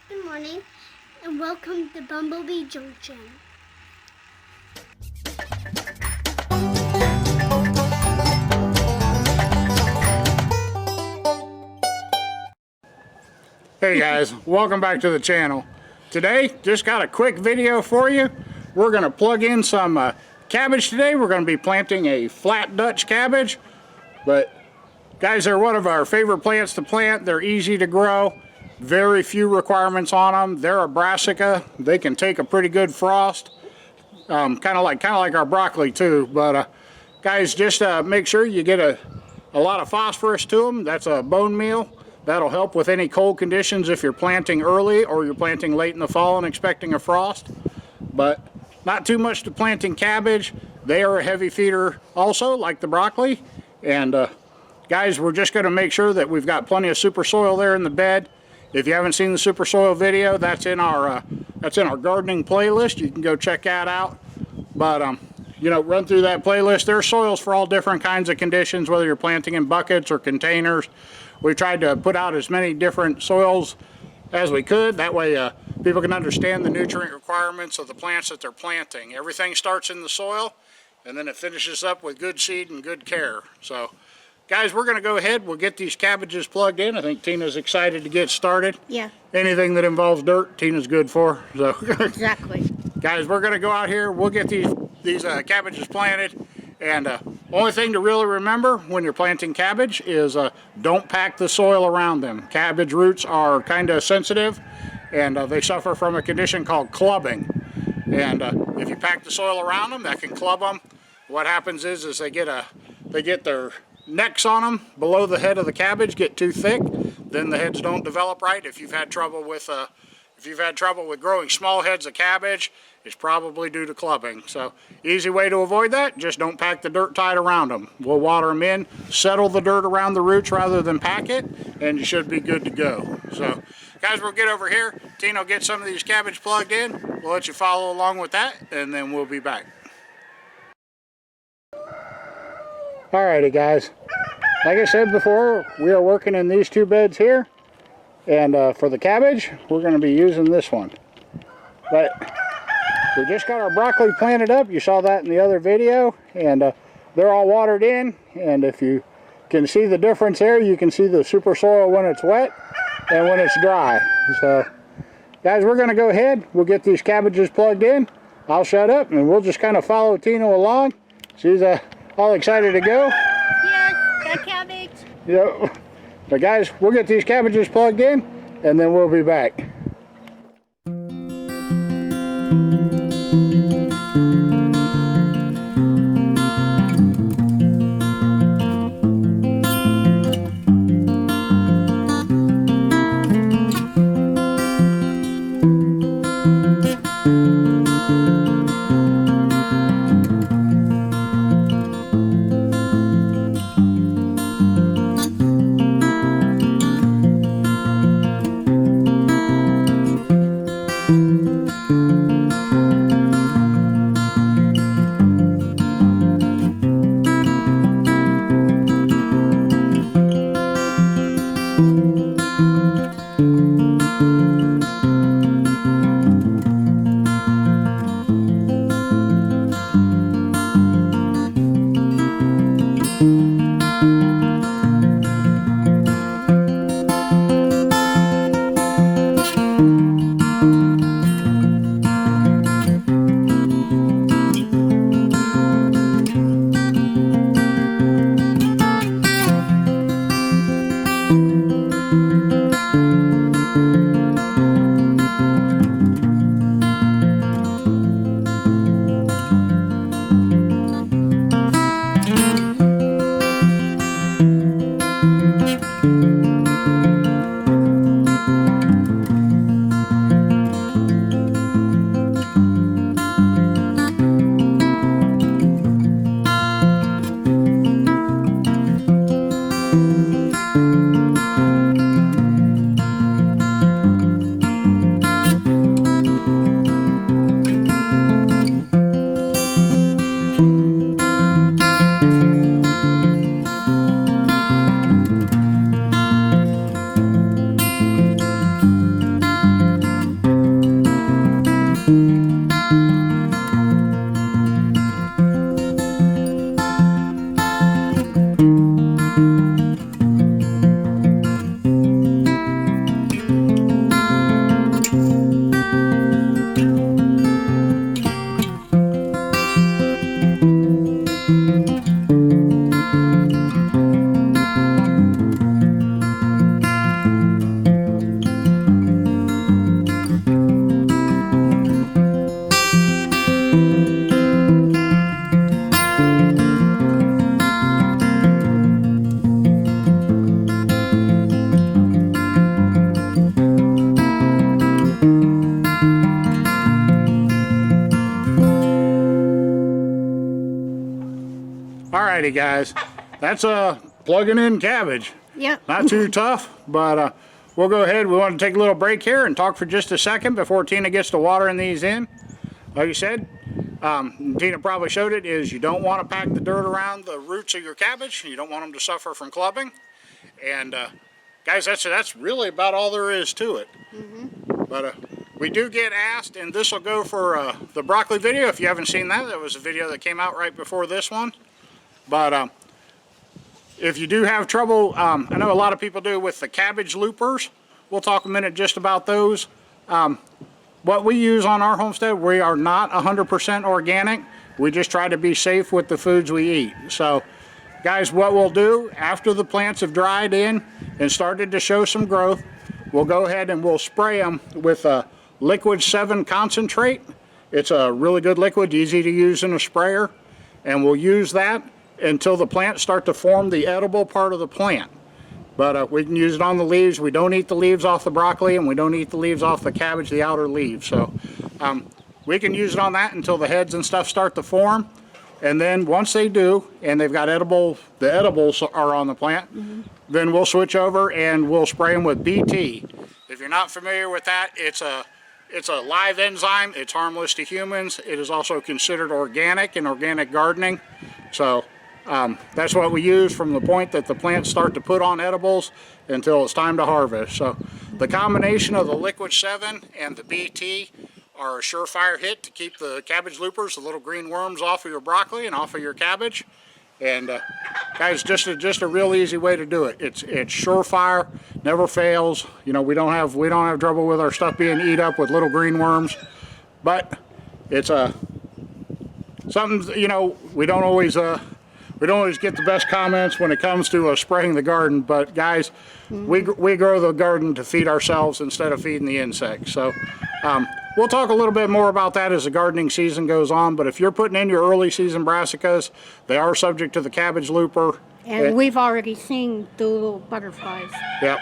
Good morning, and welcome to Bumblebee Junction. Hey guys, welcome back to the channel. Today, just got a quick video for you. We're going to plug in some cabbage today. We're going to be planting a flat Dutch cabbage. But guys, they're one of our favorite plants to plant. They're easy to grow. Very few requirements on them. They're a Brassica. They can take a pretty good frost. Kind of like our broccoli too. But guys, just make sure you get a lot of phosphorus to them. That's a bone meal. That'll help with any cold conditions if you're planting early or you're planting late in the fall and expecting a frost. But not too much to planting cabbage. They are a heavy feeder also, like the broccoli. And guys, we're just going to make sure that we've got plenty of super soil there in the bed. If you haven't seen the super soil video, that's in our gardening playlist. You can go check that out. But you know, run through that playlist. There's soils for all different kinds of conditions, whether you're planting in buckets or containers. We tried to put out as many different soils as we could. That way people can understand the nutrient requirements of the plants that they're planting. Everything starts in the soil, and then it finishes up with good seed and good care. So guys, we're going to go ahead. We'll get these cabbages plugged in. I think Tina's excited to get started. Yeah. Anything that involves dirt, Tina's good for. So Exactly. guys, we're going to go out here. We'll get these cabbages planted. And only thing to really remember when you're planting cabbage is don't pack the soil around them. Cabbage roots are kind of sensitive, and they suffer from a condition called clubbing. And if you pack the soil around them, that can club them. What happens is they get their necks on them below the head of the cabbage get too thick. Then the heads don't develop right. If you've had trouble with growing small heads of cabbage, it's probably due to clubbing. So easy way to avoid that, just don't pack the dirt tight around them. We'll water them in, settle the dirt around the roots rather than pack it, and you should be good to go. So guys, we'll get over here. Tina will get some of these cabbage plugged in. We'll let you follow along with that, and then we'll be back. Alrighty guys, like I said before, we are working in these two beds here. And for the cabbage, we're going to be using this one. But we just got our broccoli planted up. You saw that in the other video. And they're all watered in. And if you can see the difference there, you can see the super soil when it's wet and when it's dry. So, guys, we're going to go ahead. We'll get these cabbages plugged in. I'll shut up and we'll just kind of follow Tina along. She's all excited to go. Yes, got cabbage. Yep. But guys, we'll get these cabbages plugged in, and then we'll be back. Alrighty, guys. That's plugging in cabbage. Yep. Not too tough, but we'll go ahead. We want to take a little break here and talk for just a second before Tina gets to watering these in. Like you said, Tina probably showed it, is you don't want to pack the dirt around the roots of your cabbage. You don't want them to suffer from clubbing. And guys, that's really about all there is to it. But we do get asked, and this will go for the broccoli video. If you haven't seen that, that was a video that came out right before this one. But if you do have trouble, I know a lot of people do with the cabbage loopers. We'll talk a minute just about those. What we use on our homestead, we are not 100% organic. We just try to be safe with the foods we eat. So, guys, what we'll do after the plants have dried in and started to show some growth, we'll go ahead and we'll spray them with a Liquid 7 concentrate. It's a really good liquid, easy to use in a sprayer. And we'll use that until the plants start to form the edible part of the plant. But we can use it on the leaves. We don't eat the leaves off the broccoli, and we don't eat the leaves off the cabbage, the outer leaves. So we can use it on that until the heads and stuff start to form. And then once they do, and they've got the edibles are on the plant, then we'll switch over and we'll spray them with BT. If you're not familiar with that, it's a live enzyme. It's harmless to humans. It is also considered organic in organic gardening. So that's what we use from the point that the plants start to put on edibles until it's time to harvest. So the combination of the Liquid 7 and the BT are a surefire hit to keep the cabbage loopers, the little green worms, off of your broccoli and off of your cabbage. And guys, just a real easy way to do it. It's surefire, never fails. You know, we don't have trouble with our stuff being eat up with little green worms, but it's something, you know, we don't always get the best comments when it comes to spraying the garden. But guys, we grow the garden to feed ourselves instead of feeding the insects. So we'll talk a little bit more about that as the gardening season goes on. But if you're putting in your early season brassicas, they are subject to the cabbage looper. And we've already seen the little butterflies. Yep.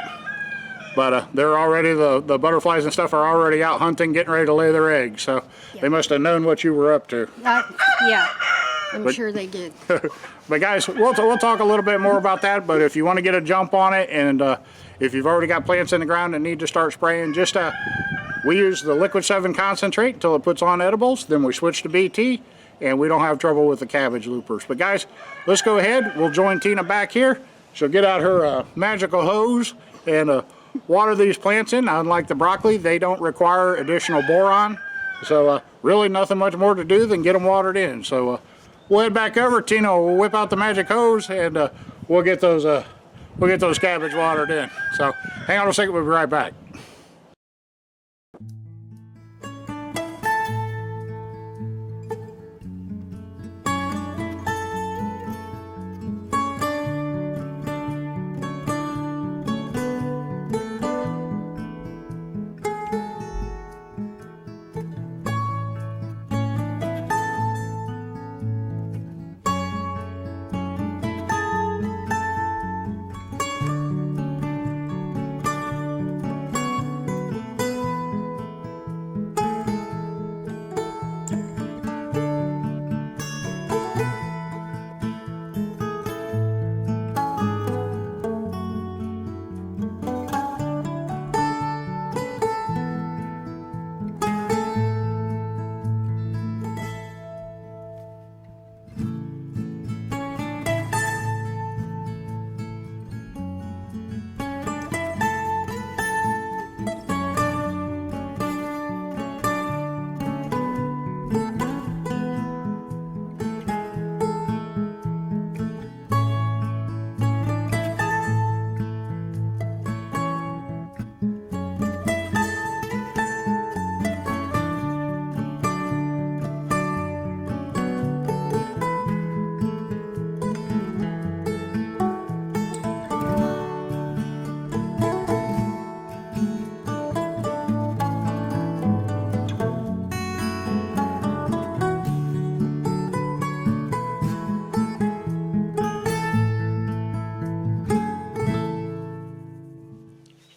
But they're already, the butterflies and stuff are already out hunting, getting ready to lay their eggs. So they must have known what you were up to. Yeah, I'm sure they did. But guys, we'll talk a little bit more about that. But if you want to get a jump on it, and if you've already got plants in the ground and need to start spraying, just we use the Liquid 7 concentrate until it puts on edibles. Then we switch to BT, and we don't have trouble with the cabbage loopers. But guys, let's go ahead. We'll join Tina back here. She'll get out her magical hose and water these plants in. Now, unlike the broccoli, they don't require additional boron. So really nothing much more to do than get them watered in. So we'll head back over. Tina will whip out the magic hose, and we'll get those cabbage watered in. So hang on a second. We'll be right back.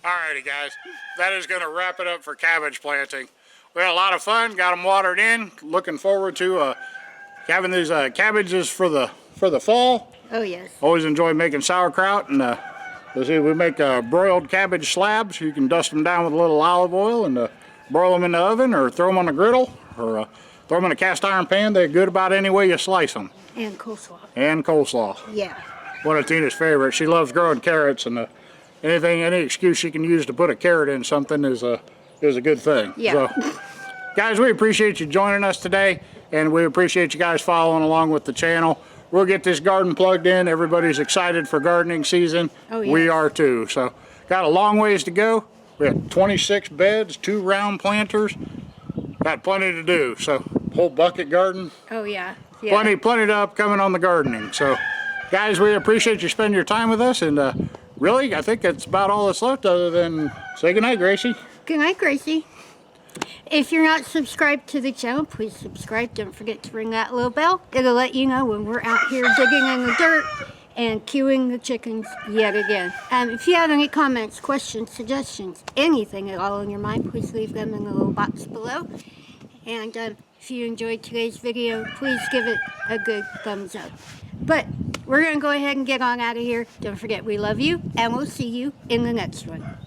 Alrighty guys, that is going to wrap it up for cabbage planting. We had a lot of fun, got them watered in. Looking forward to having these cabbages for the for the fall. Oh, yes. Always enjoy making sauerkraut, and let's see, we make broiled cabbage slabs. You can dust them down with a little olive oil and broil them in the oven, or throw them on the griddle, or throw them in a cast iron pan. They're good about any way you slice them. And coleslaw. And coleslaw. Yeah. One of Tina's favorites. She loves growing carrots, and any excuse she can use to put a carrot in something is a good thing. Yeah. So, guys, we appreciate you joining us today, and we appreciate you guys following along with the channel. We'll get this garden plugged in. Everybody's excited for gardening season. Oh, yes. We are too. So, got a long ways to go. We have 26 beds, 2 round planters. Got plenty to do. So, whole bucket garden. Oh, yeah. Yeah. Plenty to upcoming on the gardening. So, guys, we appreciate you spending your time with us, and really, I think that's about all that's left, other than say goodnight, Gracie. Good night, Gracie. If you're not subscribed to the channel, please subscribe. Don't forget to ring that little bell. It'll let you know when we're out here digging in the dirt and cueing the chickens yet again. If you have any comments, questions, suggestions, anything at all in your mind, please leave them in the little box below. And if you enjoyed today's video, please give it a good thumbs up. But we're going to go ahead and get on out of here. Don't forget, we love you, and we'll see you in the next one.